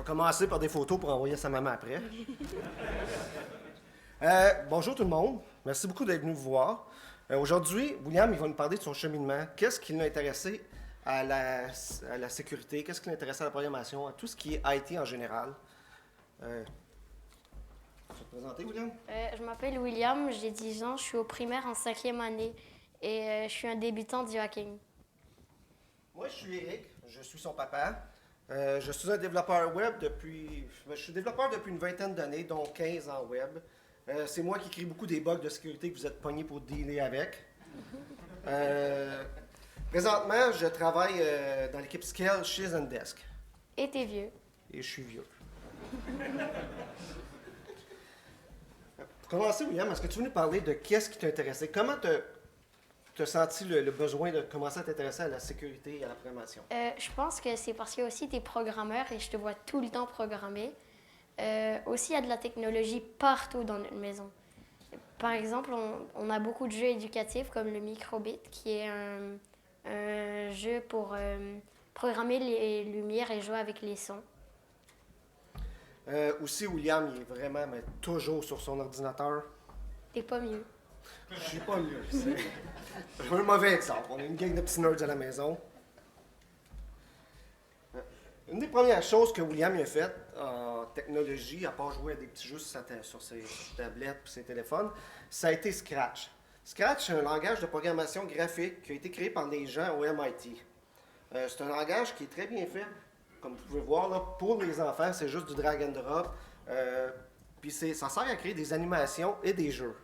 commencer par des photos pour envoyer à sa maman après. Bonjour tout le monde. Merci beaucoup d'être venu vous voir. Aujourd'hui, William, il va nous parler de son cheminement. Qu'est-ce qui l'a intéressé à la sécurité? Qu'est-ce qui l'a intéressé à la programmation? À tout ce qui est IT en général. Tu vas te présenter, William? Je m'appelle William, j'ai 10 ans, je suis au primaire en 5e année et je suis un débutant du hacking. Moi, je suis Eric, je suis son papa. Je suis un développeur web je suis développeur depuis une vingtaine d'années, dont 15 en web. C'est moi qui crée beaucoup des bugs de sécurité que vous êtes pognés pour dealer avec. Présentement, je travaille dans l'équipe Scale chez Zendesk. Et t'es vieux. Et je suis vieux. Pour commencer, William, est-ce que tu veux nous parler de qu'est-ce qui t'intéressait? Comment tu as senti le besoin de commencer à t'intéresser à la sécurité et à la programmation? Je pense que c'est parce que aussi t'es programmeur et je te vois tout le temps programmer. Aussi, il y a de la technologie partout dans notre maison. Par exemple, on a beaucoup de jeux éducatifs comme le Microbit, qui est un jeu pour programmer les lumières et jouer avec les sons. Aussi, William, il est vraiment toujours sur son ordinateur. T'es pas mieux. Je suis pas mieux. C'est un mauvais exemple. On est une gang de petits nerds à la maison. Une des premières choses que William a faites en technologie, à part jouer à des petits jeux sur ses tablettes et ses téléphones, ça a été Scratch. Scratch, c'est un langage de programmation graphique qui a été créé par des gens au MIT. C'est un langage qui est très bien fait, comme vous pouvez voir, là, pour les enfants. C'est juste du drag and drop. Puis ça sert à créer des animations et des jeux.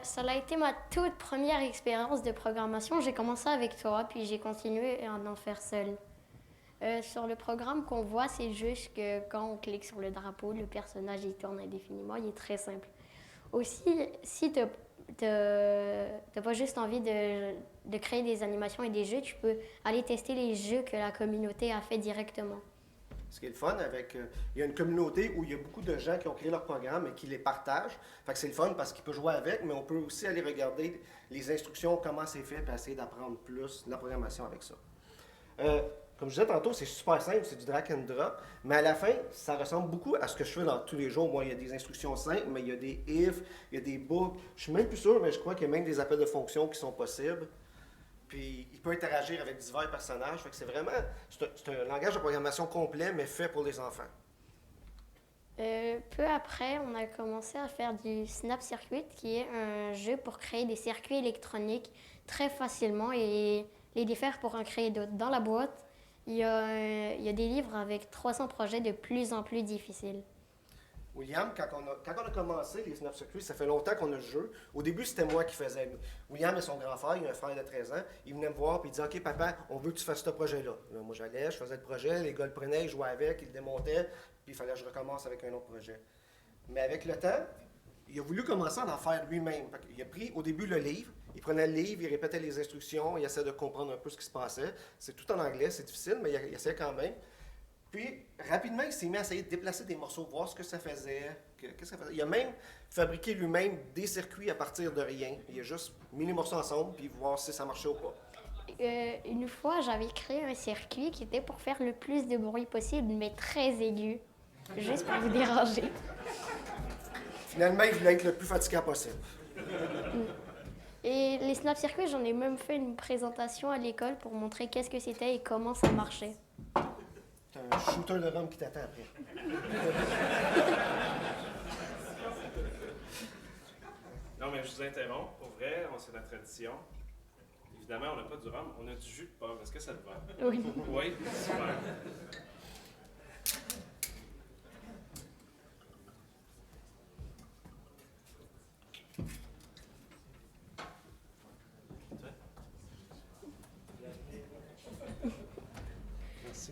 Ça a été ma toute première expérience de programmation. J'ai commencé avec toi, puis j'ai continué à en faire seul. Sur le programme qu'on voit, c'est juste que quand on clique sur le drapeau, le personnage il tourne indéfiniment. Il est très simple. Aussi, si tu n'as pas juste envie de créer des animations et des jeux, tu peux aller tester les jeux que la communauté a fait directement. Ce qui est le fun, il y a une communauté où il y a beaucoup de gens qui ont créé leur programme et qui les partagent. Fait que c'est le fun parce qu'il peut jouer avec, mais on peut aussi aller regarder les instructions, comment c'est fait, puis essayer d'apprendre plus la programmation avec ça. Comme je disais tantôt, c'est super simple, c'est du drag and drop, mais à la fin, ça ressemble beaucoup à ce que je fais dans tous les jours. Moi, il y a des instructions simples, mais il y a des if, il y a des books. Je suis même plus sûr, mais je crois qu'il y a même des appels de fonctions qui sont possibles. Puis, il peut interagir avec divers personnages. Fait que c'est un langage de programmation complet, mais fait pour les enfants. Peu après, on a commencé à faire du Snap Circuit, qui est un jeu pour créer des circuits électroniques très facilement et les défaire pour en créer d'autres. Dans la boîte, il y a des livres avec 300 projets de plus en plus difficiles. William, quand on a commencé les Snap Circuits, ça fait longtemps qu'on a le jeu. Au début, c'était moi qui faisais. William et son grand frère, il a un frère de 13 ans, il venait me voir et il disait « OK, papa, on veut que tu fasses ce projet-là. » Moi, j'allais, je faisais le projet, les gars le prenaient, ils jouaient avec, ils le démontaient, puis il fallait que je recommence avec un autre projet. Mais avec le temps, il a voulu commencer à en faire lui-même. Il a pris au début le livre, il prenait le livre, il répétait les instructions, il essayait de comprendre un peu ce qui se passait. C'est tout en anglais, c'est difficile, mais il essayait quand même. Puis, rapidement, il s'est mis à essayer de déplacer des morceaux, voir ce que ça faisait. Il a même fabriqué lui-même des circuits à partir de rien. Il a juste mis les morceaux ensemble, puis voir si ça marchait ou pas. Une fois, j'avais créé un circuit qui était pour faire le plus de bruit possible, mais très aigu, juste pour vous déranger. Finalement, il voulait être le plus fatigant possible. Et les Snap Circuits, j'en ai même fait une présentation à l'école pour montrer qu'est-ce que c'était et comment ça marchait. T'as un shooter de rhum qui t'attend après. Non, mais je vous interromps. Pour vrai, c'est la tradition. Évidemment, on n'a pas du rhum, on a du jus de pomme. Est-ce que ça te va? Oui. Oui, super.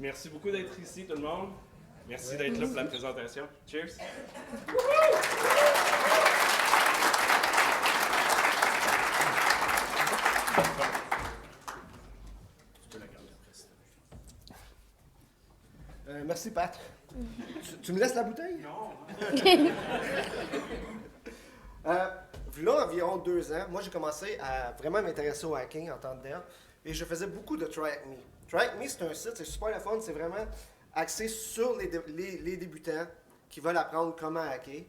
Merci beaucoup d'être ici, tout le monde. Merci d'être là pour la présentation. Cheers! Merci, Pat. Tu me laisses la bouteille? Non! Là, environ 2 ans, moi, j'ai commencé à vraiment m'intéresser au hacking en temps de dev. Et je faisais beaucoup de Try Hack Me. Try Hack Me, c'est un site, c'est super le fun. C'est vraiment axé sur les débutants qui veulent apprendre comment hacker.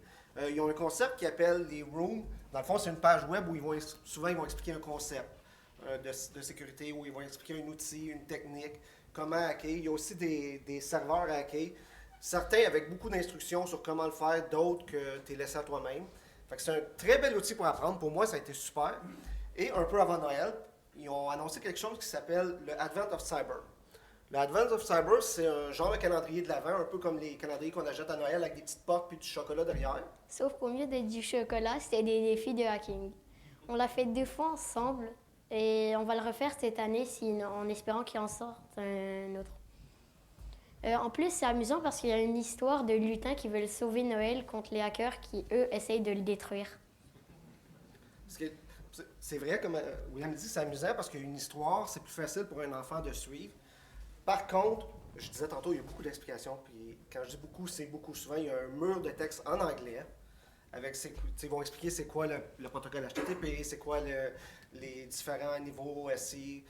Ils ont un concept qu'ils appellent les rooms. Dans le fond, c'est une page web où souvent ils vont expliquer un concept de sécurité, où ils vont expliquer un outil, une technique, comment hacker. Il y a aussi des serveurs à hacker. Certains avec beaucoup d'instructions sur comment le faire, d'autres que tu es laissé à toi-même. Fait que c'est un très bel outil pour apprendre. Pour moi, ça a été super. Et un peu avant Noël, ils ont annoncé quelque chose qui s'appelle le Advent of Cyber. Le Advent of Cyber, c'est un genre de calendrier de l'Avent, un peu comme les calendriers qu'on achète à Noël avec des petites portes puis du chocolat derrière. Sauf qu'au lieu d'être du chocolat, c'était des défis de hacking. On l'a fait 2 fois ensemble et on va le refaire cette année en espérant qu'il en sorte un autre. En plus, c'est amusant parce qu'il y a une histoire de lutins qui veulent sauver Noël contre les hackers qui, eux, essayent de le détruire. C'est vrai, comme William dit, c'est amusant parce qu'il y a une histoire, c'est plus facile pour un enfant de suivre. Par contre, je disais tantôt, il y a beaucoup d'explications. Puis quand je dis beaucoup, c'est beaucoup. Souvent, il y a un mur de texte en anglais. Ils vont expliquer c'est quoi le protocole HTTP, c'est quoi les différents niveaux SI.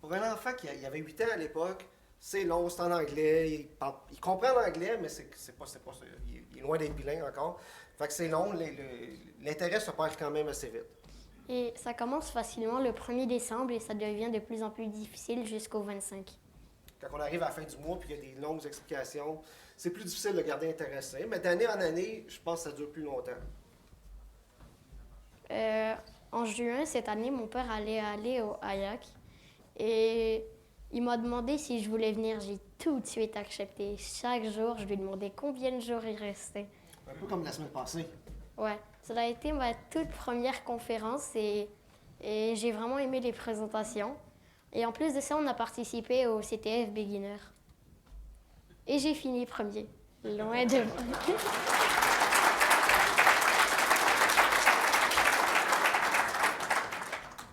Pour un enfant qui avait 8 ans à l'époque, c'est long, c'est en anglais. Il comprend l'anglais, mais c'est pas ça. Il est loin d'être bilingue encore. Fait que c'est long, l'intérêt se perd quand même assez vite. Et ça commence facilement le 1er décembre et ça devient de plus en plus difficile jusqu'au 25. Quand on arrive à la fin du mois puis il y a des longues explications, c'est plus difficile de garder intéressé. Mais d'année en année, je pense que ça dure plus longtemps. En juin, cette année, mon père allait aller au HIAC et il m'a demandé si je voulais venir. J'ai tout de suite accepté. Chaque jour, je lui demandais combien de jours il restait. Un peu comme la semaine passée. Ouais, ça a été ma toute première conférence et j'ai vraiment aimé les présentations. Et en plus de ça, on a participé au CTF Beginner. Et j'ai fini premier, loin devant.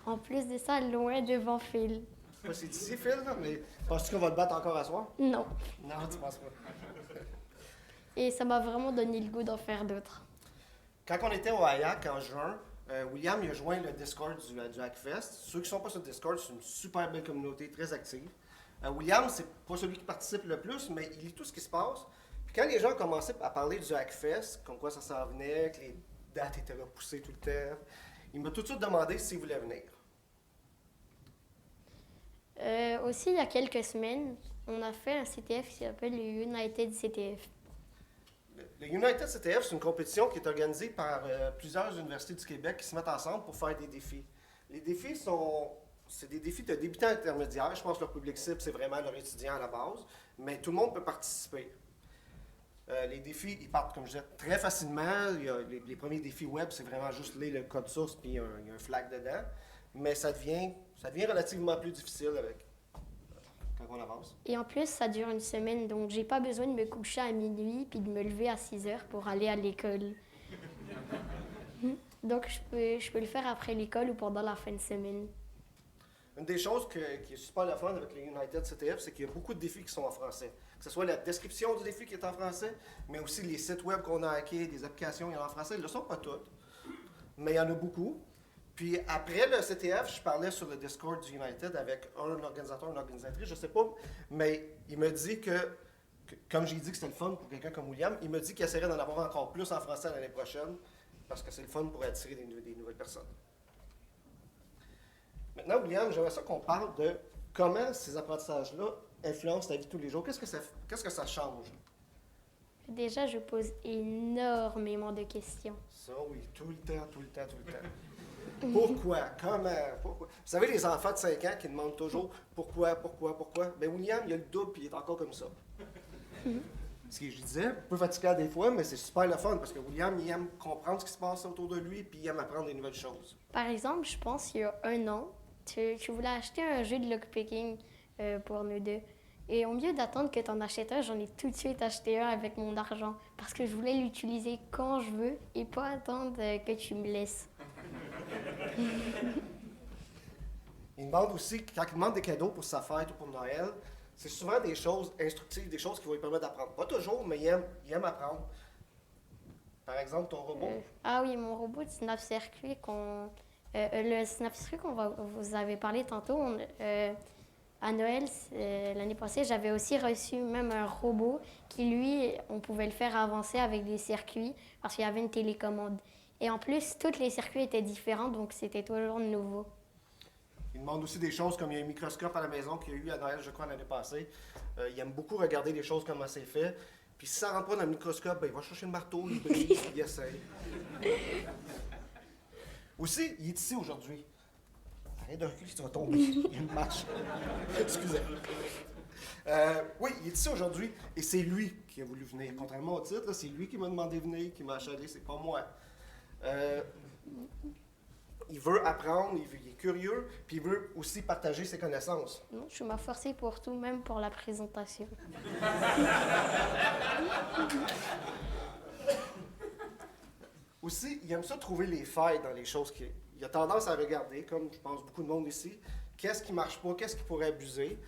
En plus de ça, loin devant Phil. C'est d'ici, Phil, là, mais penses-tu qu'on va te battre encore à soir? Non. Non, tu penses pas. Et ça m'a vraiment donné le goût d'en faire d'autres. Quand on était au HIAC en juin, William il a joint le Discord du Hackfest. Ceux qui ne sont pas sur le Discord, c'est une super belle communauté, très active. William, c'est pas celui qui participe le plus, mais il lit tout ce qui se passe. Puis quand les gens ont commencé à parler du Hackfest, comme quoi ça s'en venait, que les dates étaient repoussées tout le temps, il m'a tout de suite demandé s'il voulait venir. Aussi, il y a quelques semaines, on a fait un CTF qui s'appelle le United CTF. Le United CTF, c'est une compétition qui est organisée par plusieurs universités du Québec qui se mettent ensemble pour faire des défis. Les défis c'est des défis de débutants intermédiaires. Je pense que leur public cible, c'est vraiment leurs étudiants à la base, mais tout le monde peut participer. Les défis, ils partent, comme je disais, très facilement. Il y a les premiers défis web, c'est vraiment juste lire le code source puis il y a un flag dedans. Mais ça devient relativement plus difficile quand on avance. Et en plus, ça dure une semaine, donc j'ai pas besoin de me coucher à minuit puis de me lever à 6 heures pour aller à l'école. Donc je peux le faire après l'école ou pendant la fin de semaine. Une des choses qui est super le fun avec les United CTF, c'est qu'il y a beaucoup de défis qui sont en français. Que ce soit la description du défi qui est en français, mais aussi les sites web qu'on a hackés, des applications qui sont en français. Ils ne le sont pas toutes, mais il y en a beaucoup. Puis après le CTF, je parlais sur le Discord du United avec un organisateur, une organisatrice, je sais pas, mais il me dit que comme j'ai dit que c'était le fun pour quelqu'un comme William, il me dit qu'il essaierait d'en avoir encore plus en français l'année prochaine, parce que c'est le fun pour attirer des nouvelles personnes. Maintenant, William, j'aimerais ça qu'on parle de comment ces apprentissages-là influencent ta vie de tous les jours. Qu'est-ce que ça change? Déjà, je pose énormément de questions. Ça, oui, tout le temps. Pourquoi? Comment? Pourquoi? Vous savez, les enfants de 5 ans qui demandent toujours pourquoi? Ben William, il a le double et il est encore comme ça. Ce que je disais, un peu fatigant des fois, mais c'est super le fun parce que William, il aime comprendre ce qui se passe autour de lui puis il aime apprendre des nouvelles choses. Par exemple, je pense qu'il y a 1 an, tu voulais acheter un jeu de lockpicking pour nous deux. Et au lieu d'attendre que tu en achètes un, j'en ai tout de suite acheté un avec mon argent parce que je voulais l'utiliser quand je veux et pas attendre que tu me laisses. Il demande aussi, quand il demande des cadeaux pour sa fête ou pour Noël, c'est souvent des choses instructives, des choses qui vont lui permettre d'apprendre. Pas toujours, mais il aime apprendre. Par exemple, ton robot. Ah oui, mon robot de snap circuit le snap circuit vous avez parlé tantôt, à Noël, l'année passée, j'avais aussi reçu même un robot qui, lui, on pouvait le faire avancer avec des circuits parce qu'il y avait une télécommande. Et en plus, tous les circuits étaient différents, donc c'était toujours nouveau. Il demande aussi des choses comme il y a un microscope à la maison qu'il y a eu à Noël, je crois, l'année passée. Il aime beaucoup regarder les choses, comment c'est fait. Puis si ça rentre pas dans le microscope, ben, il va chercher le marteau, il brise, il essaye. Aussi, il est ici aujourd'hui. Arrête de reculer, tu vas tomber. Il y a une marche. Excusez. Oui, il est ici aujourd'hui et c'est lui qui a voulu venir. Contrairement au titre, c'est lui qui m'a demandé de venir, qui m'a achalé, c'est pas moi. Il veut apprendre, il est curieux, puis il veut aussi partager ses connaissances. Non, je m'ai forcée pour tout, même pour la présentation. Aussi, il aime ça trouver les failles dans les choses il a tendance à regarder, comme je pense beaucoup de monde ici, qu'est-ce qui marche pas, qu'est-ce qui pourrait abuser.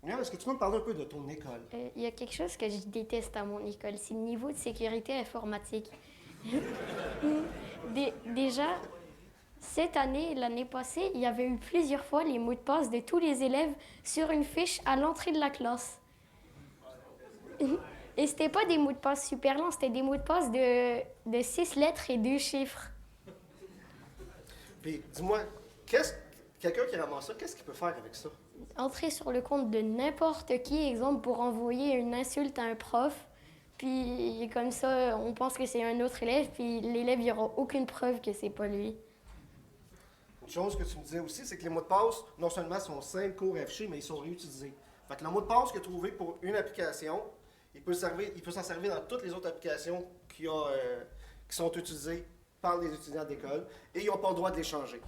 William, est-ce que tu peux me parler un peu de ton école? Il y a quelque chose que je déteste à mon école, c'est le niveau de sécurité informatique. Déjà, cette année, l'année passée, il y avait eu plusieurs fois les mots de passe de tous les élèves sur une fiche à l'entrée de la classe. Et c'était pas des mots de passe super longs, c'était des mots de passe de 6 lettres et 2 chiffres. Puis, dis-moi, quelqu'un qui ramasse ça, qu'est-ce qu'il peut faire avec ça? Entrer sur le compte de n'importe qui, exemple, pour envoyer une insulte à un prof. Puis, comme ça, on pense que c'est un autre élève, puis l'élève, il n'y aura aucune preuve que c'est pas lui. Une chose que tu me disais aussi, c'est que les mots de passe, non seulement sont simples, courts, affichés, mais ils sont réutilisés. Fait que le mot de passe qu'il a trouvé pour une application, il peut s'en servir dans toutes les autres applications qui sont utilisées par les étudiants d'école et ils n'ont pas le droit de les changer.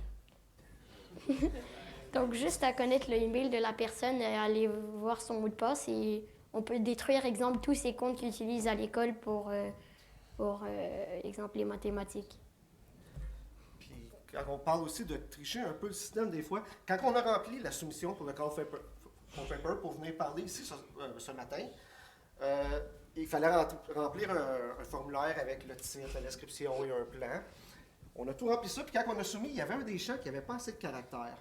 Donc, juste à connaître le email de la personne, aller voir son mot de passe et on peut détruire, exemple, tous ces comptes qu'ils utilisent à l'école pour exemple, les mathématiques. Puis, quand on parle aussi de tricher un peu le système des fois, quand on a rempli la soumission pour le call paper pour venir parler ici ce matin, il fallait remplir un formulaire avec le titre, la description et un plan. On a tout rempli ça, puis quand on a soumis, il y avait un des champs qui n'avait pas assez de caractères.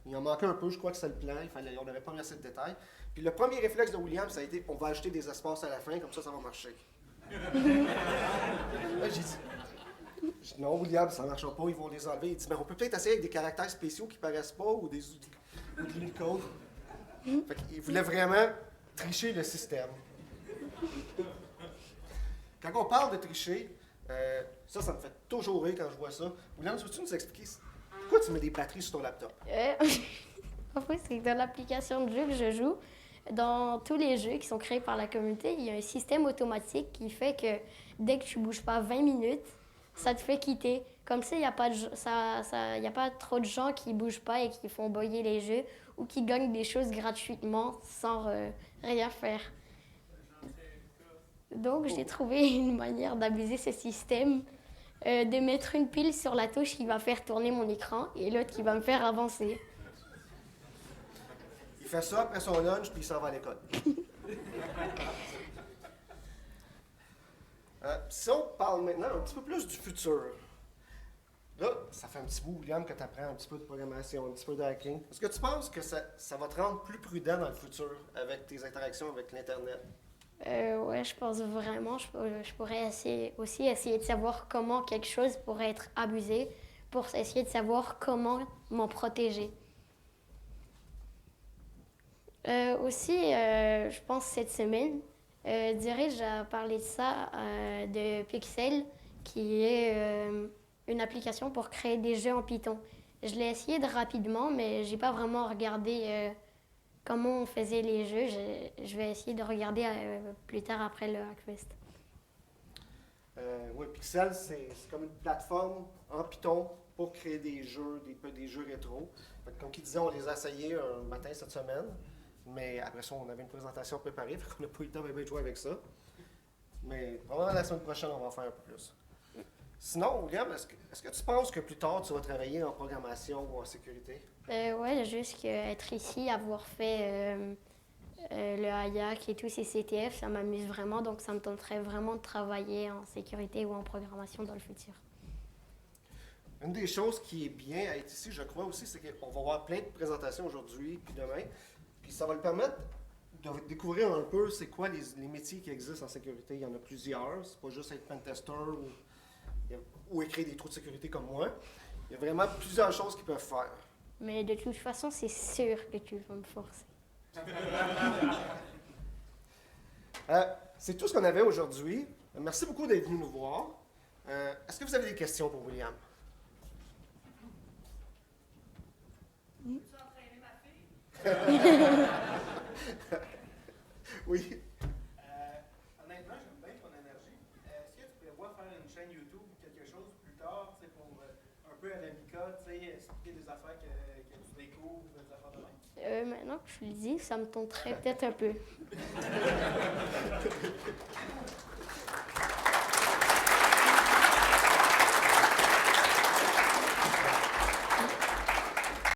Il en manquait un peu, je crois que c'est le plan, on n'avait pas mis assez de détails. Puis le premier réflexe de William, ça a été on va ajouter des espaces à la fin, comme ça va marcher. Là, j'ai dit non, William, ça ne marchera pas, ils vont les enlever. Il dit mais on peut peut-être essayer avec des caractères spéciaux qui ne paraissent pas ou de l'Unicode. Fait qu'il voulait vraiment tricher le système. Quand on parle de tricher, ça me fait toujours rire quand je vois ça. William, veux-tu nous expliquer pourquoi tu mets des batteries sur ton laptop? En fait, c'est que dans l'application de jeu que je joue, dans tous les jeux qui sont créés par la communauté, il y a un système automatique qui fait que dès que tu ne bouges pas 20 minutes, ça te fait quitter. Comme ça, il n'y a pas trop de gens qui ne bougent pas et qui font bugger les jeux ou qui gagnent des choses gratuitement sans rien faire. Donc, j'ai trouvé une manière d'abuser ce système, de mettre une pile sur la touche qui va faire tourner mon écran et l'autre qui va me faire avancer. Il fait ça après son lunch, puis il s'en va à l'école. Si on parle maintenant un petit peu plus du futur. Là, ça fait un petit bout, William, que tu apprends un petit peu de programmation, un petit peu de hacking. Est-ce que tu penses que ça va te rendre plus prudent dans le futur avec tes interactions avec l'Internet? Ouais, je pense vraiment. Je pourrais essayer de savoir comment quelque chose pourrait être abusé pour essayer de savoir comment m'en protéger. Je pense cette semaine, Dirige a parlé de ça, de Pixel, qui est une application pour créer des jeux en Python. Je l'ai essayé rapidement, mais j'ai pas vraiment regardé comment on faisait les jeux. Je vais essayer de regarder plus tard après le Hackfest. Oui, Pixel, c'est comme une plateforme en Python pour créer des jeux, des jeux rétro. Comme il disait, on les a essayés un matin cette semaine. Mais après ça, on avait une présentation préparée, fait qu'on n'a pas eu le temps de jouer avec ça. Mais probablement la semaine prochaine, on va en faire un peu plus. Sinon, William, est-ce que tu penses que plus tard, tu vas travailler en programmation ou en sécurité? Ouais, juste être ici, avoir fait le HIAC et tous ces CTF, ça m'amuse vraiment. Donc, ça me tenterait vraiment de travailler en sécurité ou en programmation dans le futur. Une des choses qui est bien à être ici, je crois aussi, c'est qu'on va avoir plein de présentations aujourd'hui puis demain. Puis ça va le permettre de découvrir un peu c'est quoi les métiers qui existent en sécurité. Il y en a plusieurs. C'est pas juste être pentester ou écrire des trous de sécurité comme moi. Il y a vraiment plusieurs choses qu'ils peuvent faire. Mais de toute façon, c'est sûr que tu vas me forcer. C'est tout ce qu'on avait aujourd'hui. Merci beaucoup d'être venu nous voir. Est-ce que vous avez des questions pour William? Peux-tu entraîner ma fille? Oui. Honnêtement, j'aime bien ton énergie. Est-ce que tu prévois faire une chaîne YouTube ou quelque chose plus tard, pour un peu à la Mika, expliquer des affaires que tu découvres, des affaires de même? Maintenant que je le dis, ça me tenterait peut-être un peu.